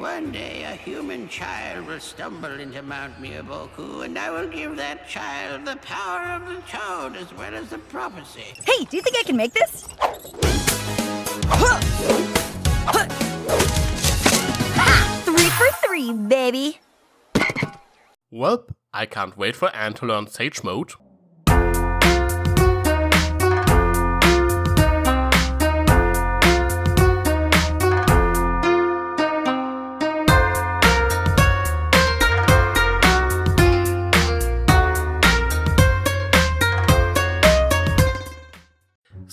One day a human child will stumble into Mount Miyaboku, and I will give that child the power of the toad as well as the prophecy. Hey, do you think I can make this? Ha! 3 for 3, baby! Well, I can't wait for Anne to learn Sage Mode.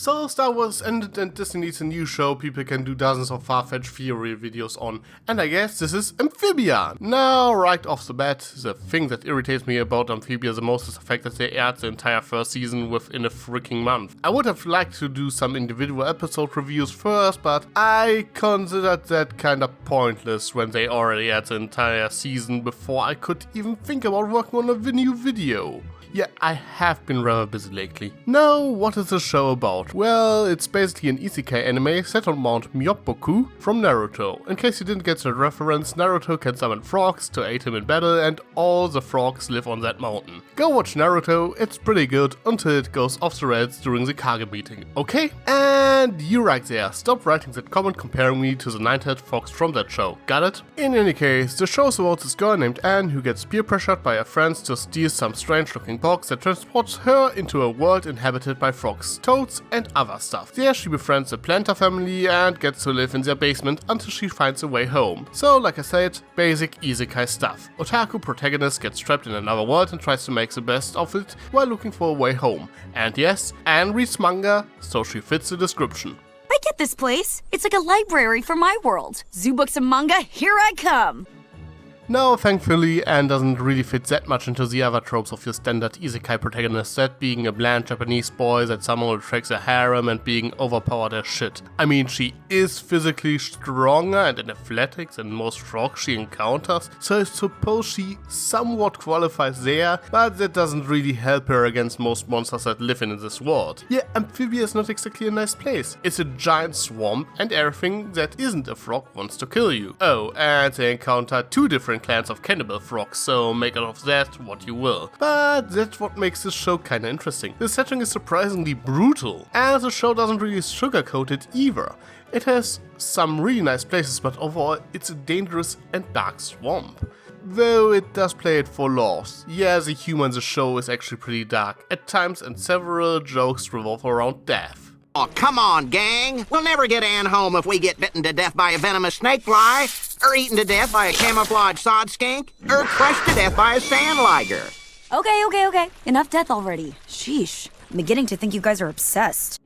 So Star Wars ended and Disney needs a new show people can do dozens of far-fetched theory videos on, and I guess this is Amphibia. Now, right off the bat, the thing that irritates me about Amphibia the most is the fact that they aired the entire first season within a freaking month. I would have liked to do some individual episode reviews first, but I considered that kinda pointless when they already aired the entire season before I could even think about working on a new video. Yeah, I have been rather busy lately. Now, what is the show about? Well, it's basically an Isekai anime set on Mount Miyaboku from Naruto. In case you didn't get the reference, Naruto can summon frogs to aid him in battle, and all the frogs live on that mountain. Go watch Naruto, it's pretty good until it goes off the rails during the Kage meeting, okay? And you right there, stop writing that comment comparing me to the nine-tailed fox from that show, got it? In any case, the show is about this girl named Anne who gets peer pressured by her friends to steal some strange looking box that transports her into a world inhabited by frogs, toads and other stuff. There she befriends the planter family and gets to live in their basement until she finds a way home. So like I said, basic Isekai stuff. Otaku protagonist gets trapped in another world and tries to make the best of it while looking for a way home. And yes, Anne reads manga, so she fits the description. I get this place. It's like a library for my world. Zoo books and manga, here I come! No, thankfully, Anne doesn't really fit that much into the other tropes of your standard Isekai protagonist, that being a bland Japanese boy that somehow attracts a harem and being overpowered as shit. I mean, she is physically stronger and in athletics than most frogs she encounters, so I suppose she somewhat qualifies there, but that doesn't really help her against most monsters that live in this world. Yeah, Amphibia is not exactly a nice place. It's a giant swamp and everything that isn't a frog wants to kill you. Oh, and they encounter two different clans of cannibal frogs, so make out of that what you will. But that's what makes this show kinda interesting. The setting is surprisingly brutal, and the show doesn't really sugarcoat it either. It has some really nice places, but overall it's a dangerous and dark swamp. Though it does play it for laughs. Yeah, the humor in the show is actually pretty dark at times, and several jokes revolve around death. Oh, come on, gang. We'll never get Anne home if we get bitten to death by a venomous snakefly, or eaten to death by a camouflage sod skink, or crushed to death by a sand liger. Okay. Enough death already. Sheesh. I'm beginning to think you guys are obsessed.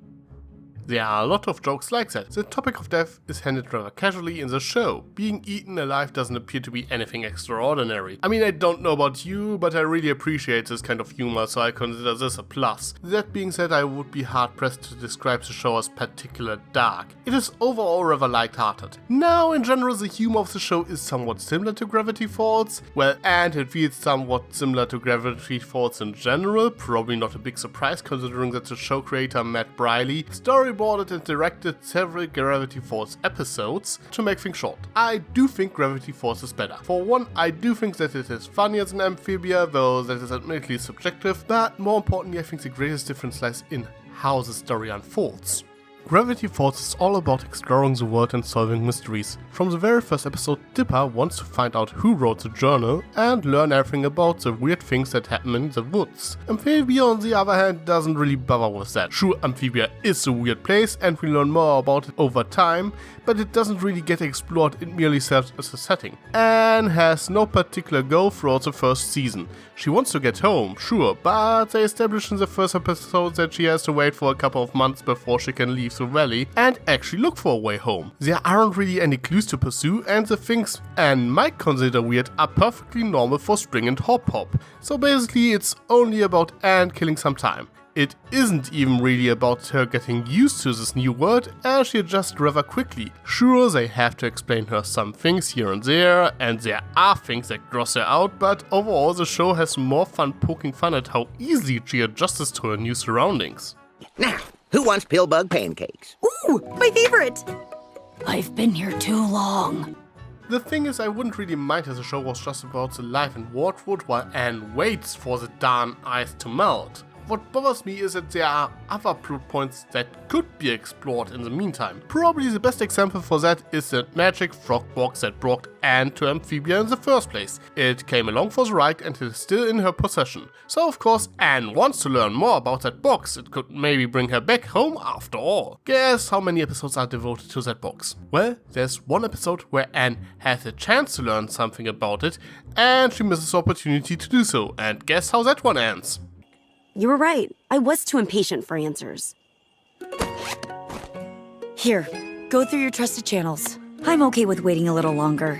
There are a lot of jokes like that. The topic of death is handled rather casually in the show. Being eaten alive doesn't appear to be anything extraordinary. I mean, I don't know about you, but I really appreciate this kind of humor, so I consider this a plus. That being said, I would be hard pressed to describe the show as particularly dark. It is overall rather light-hearted. Now, in general, the humor of the show is somewhat similar to Gravity Falls. Well, and it feels somewhat similar to Gravity Falls in general, probably not a big surprise considering that the show creator Matt Briley storyboarded and directed several Gravity Falls episodes. To make things short, I do think Gravity Falls is better. For one, I do think that it is funnier than Amphibia, though that is admittedly subjective, but more importantly I think the greatest difference lies in how the story unfolds. Gravity Falls is all about exploring the world and solving mysteries. From the very first episode, Dipper wants to find out who wrote the journal and learn everything about the weird things that happen in the woods. Amphibia, on the other hand, doesn't really bother with that. Sure, Amphibia is a weird place and we learn more about it over time, but it doesn't really get explored, it merely serves as a setting. Anne has no particular goal throughout the first season. She wants to get home, sure, but they establish in the first episode that she has to wait for a couple of months before she can leave the valley and actually look for a way home. There aren't really any clues to pursue, and the things Anne might consider weird are perfectly normal for Spring and Hop Hop. So basically it's only about Anne killing some time. It isn't even really about her getting used to this new world, as she adjusts rather quickly. Sure, they have to explain her some things here and there, and there are things that gross her out, but overall the show has more fun poking fun at how easily she adjusts to her new surroundings. Now, who wants pillbug pancakes? Ooh, my favorite! I've been here too long. The thing is, I wouldn't really mind if the show was just about the life in Wardwood while Anne waits for the darn ice to melt. What bothers me is that there are other plot points that could be explored in the meantime. Probably the best example for that is the magic frog box that brought Anne to Amphibia in the first place. It came along for the ride and is still in her possession. So of course Anne wants to learn more about that box. It could maybe bring her back home after all. Guess how many episodes are devoted to that box? Well, there's one episode where Anne has a chance to learn something about it and she misses the opportunity to do so. And guess how that one ends? You were right. I was too impatient for answers. Here, go through your trusted channels. I'm okay with waiting a little longer.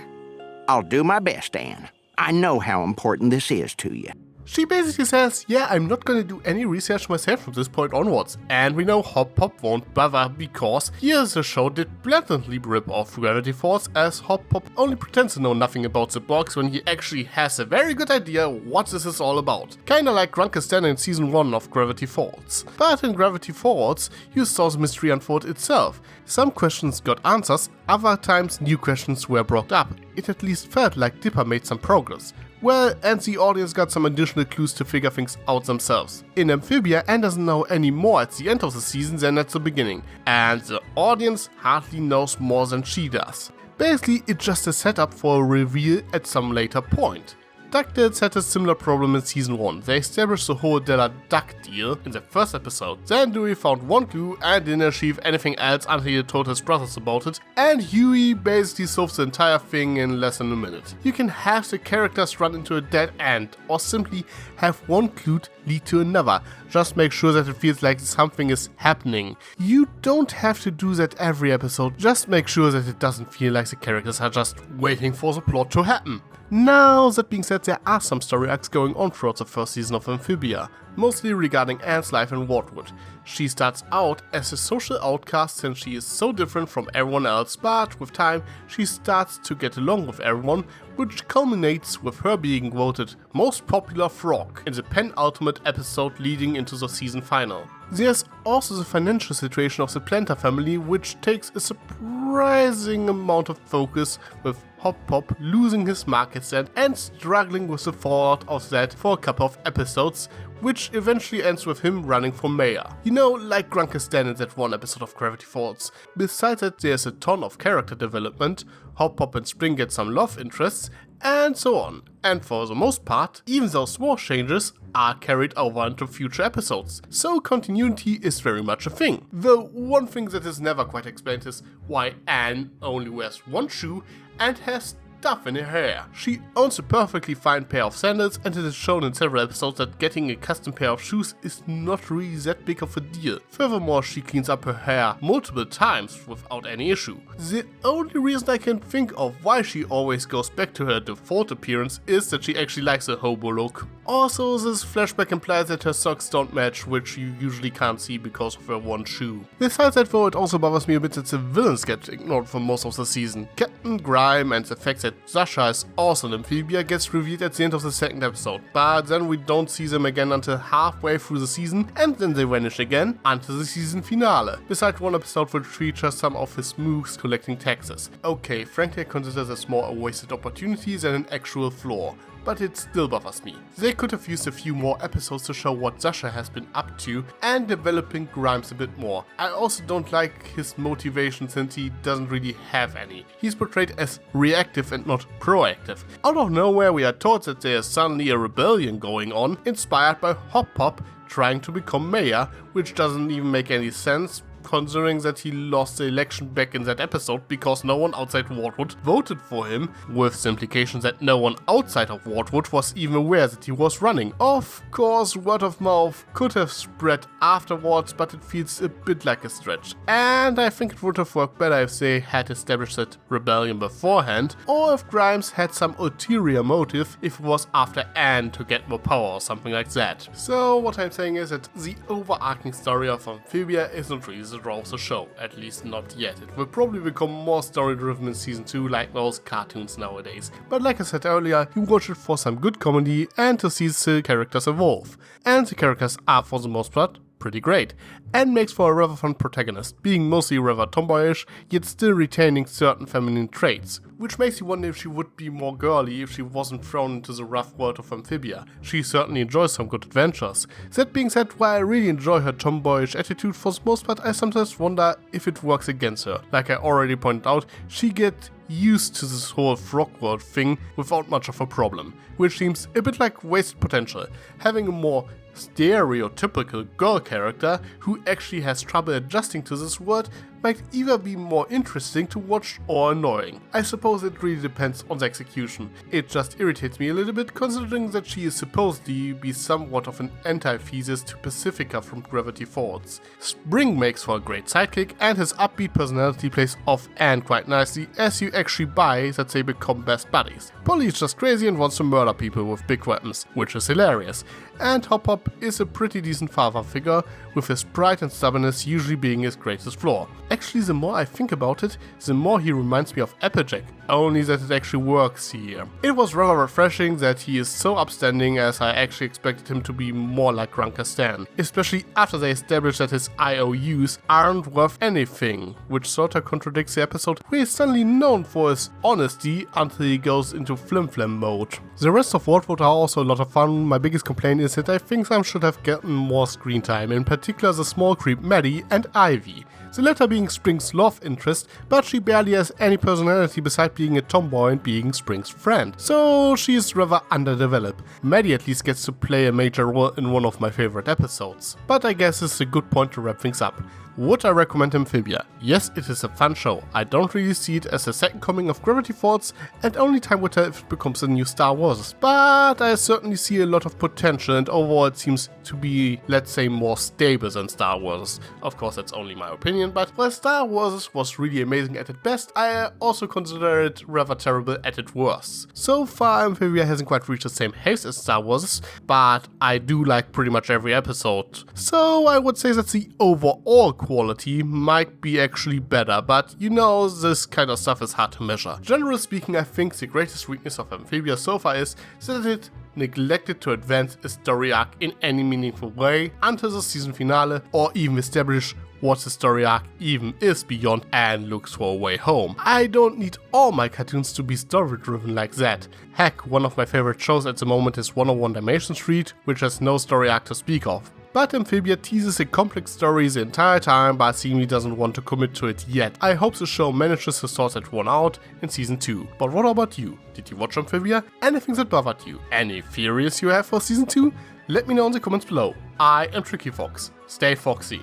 I'll do my best, Anne. I know how important this is to you. She basically says, yeah, I'm not gonna do any research myself from this point onwards. And we know HopPop won't bother because here the show did blatantly rip off Gravity Falls, as HopPop only pretends to know nothing about the box when he actually has a very good idea what this is all about. Kinda like Grunkistan in season 1 of Gravity Falls. But in Gravity Falls, you saw the mystery unfold itself. Some questions got answers, other times new questions were brought up. It at least felt like Dipper made some progress. Well, and the audience got some additional clues to figure things out themselves. In Amphibia, Anne doesn't know any more at the end of the season than at the beginning, and the audience hardly knows more than she does. Basically, it's just a setup for a reveal at some later point. DuckTales had a similar problem in season 1. They established the whole Della Duck deal in the first episode. Then Dewey found one clue and didn't achieve anything else until he told his brothers about it, and Huey basically solves the entire thing in less than a minute. You can have the characters run into a dead end, or simply have one clue lead to another. Just make sure that it feels like something is happening. You don't have to do that every episode, just make sure that it doesn't feel like the characters are just waiting for the plot to happen. Now, that being said, there are some story arcs going on throughout the first season of Amphibia, mostly regarding Anne's life in Wardwood. She starts out as a social outcast since she is so different from everyone else, but with time she starts to get along with everyone, which culminates with her being voted most popular frog in the penultimate episode leading into the season final. There's also the financial situation of the Planter family, which takes a surprising amount of focus, with HopPop losing his market stand and struggling with the fallout of that for a couple of episodes, which eventually ends with him running for mayor. You know, like Grunkistan in that one episode of Gravity Falls. Besides that, there's a ton of character development, HopPop and Spring get some love interests, and so on. And for the most part, even those small changes are carried over into future episodes. So continuity is very much a thing. Though one thing that is never quite explained is why Anne only wears one shoe and has stuff in her hair. She owns a perfectly fine pair of sandals, and it is shown in several episodes that getting a custom pair of shoes is not really that big of a deal. Furthermore, she cleans up her hair multiple times without any issue. The only reason I can think of why she always goes back to her default appearance is that she actually likes a hobo look. Also, this flashback implies that her socks don't match, which you usually can't see because of her one shoe. Besides that though, it also bothers me a bit that the villains get ignored for most of the season. Captain Grime and the fact that Sasha is also an Amphibia gets revealed at the end of the second episode, but then we don't see them again until halfway through the season, and then they vanish again until the season finale, besides one episode which features some of his moves collecting taxes. Okay, frankly I consider this more a wasted opportunity than an actual flaw, but it still bothers me. They could have used a few more episodes to show what Sasha has been up to and developing Grimes a bit more. I also don't like his motivation since he doesn't really have any. He's portrayed as reactive and not proactive. Out of nowhere we are told that there is suddenly a rebellion going on, inspired by HopPop trying to become mayor, which doesn't even make any sense, considering that he lost the election back in that episode because no one outside Wardwood voted for him, with the implications that no one outside of Wardwood was even aware that he was running. Of course, word of mouth could have spread afterwards, but it feels a bit like a stretch. And I think it would have worked better if they had established that rebellion beforehand, or if Grimes had some ulterior motive if it was after Anne to get more power or something like that. So what I'm saying is that the overarching story of Amphibia isn't really the draw of the show, at least not yet. It will probably become more story driven in season 2 like most cartoons nowadays. But like I said earlier, you watch it for some good comedy and to see the characters evolve. And the characters are for the most part pretty great, and makes for a rather fun protagonist, being mostly rather tomboyish, yet still retaining certain feminine traits, which makes you wonder if she would be more girly if she wasn't thrown into the rough world of Amphibia. She certainly enjoys some good adventures. That being said, while I really enjoy her tomboyish attitude for the most part, I sometimes wonder if it works against her. Like I already pointed out, she gets used to this whole frog world thing without much of a problem, which seems a bit like wasted potential. Having a more stereotypical girl character who actually has trouble adjusting to this world might either be more interesting to watch or annoying. I suppose it really depends on the execution. It just irritates me a little bit considering that she is supposed to be somewhat of an antithesis to Pacifica from Gravity Falls. Spring makes for a great sidekick, and his upbeat personality plays off and quite nicely as you actually buy that they become best buddies. Polly is just crazy and wants to murder people with big weapons, which is hilarious. And HopHop is a pretty decent father figure, with his pride and stubbornness usually being his greatest flaw. Actually, the more I think about it, the more he reminds me of Applejack, only that it actually works here. It was rather refreshing that he is so upstanding, as I actually expected him to be more like Grunker Stan, especially after they established that his IOUs aren't worth anything, which sorta contradicts the episode where he's suddenly known for his honesty until he goes into flim-flam mode. The rest of World are also a lot of fun. My biggest complaint is that I think some should have gotten more screen time, in particular the small creep Maddie and Ivy. The latter being Spring's love interest, but she barely has any personality besides being a tomboy and being Spring's friend, so she is rather underdeveloped. Maddie at least gets to play a major role in one of my favorite episodes. But I guess it's a good point to wrap things up. Would I recommend Amphibia? Yes, it is a fun show. I don't really see it as a second coming of Gravity Falls, and only time will tell if it becomes a new Star Wars. But I certainly see a lot of potential, and overall it seems to be, let's say, more stable than Star Wars. Of course, that's only my opinion, but while Star Wars was really amazing at its best, I also consider it rather terrible at its worst. So far, Amphibia hasn't quite reached the same heights as Star Wars, but I do like pretty much every episode. So I would say that the overall quality might be actually better, but you know, this kind of stuff is hard to measure. Generally speaking, I think the greatest weakness of Amphibia so far is that it neglected to advance a story arc in any meaningful way until the season finale, or even establish what the story arc even is beyond and looks for a way home. I don't need all my cartoons to be story driven like that. Heck, one of my favorite shows at the moment is 101 Dalmatian Street, which has no story arc to speak of. But Amphibia teases a complex story the entire time, but seemingly doesn't want to commit to it yet. I hope the show manages to sort that one out in season 2. But what about you? Did you watch Amphibia? Anything that bothered you? Any theories you have for season 2? Let me know in the comments below. I am Tricky Fox. Stay foxy.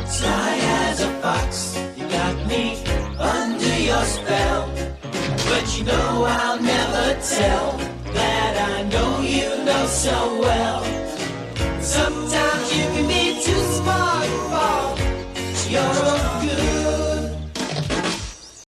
Sly as a fox, you got me under your spell. But you know I'll never tell that I know you know so well. Sometimes you can be too smart for your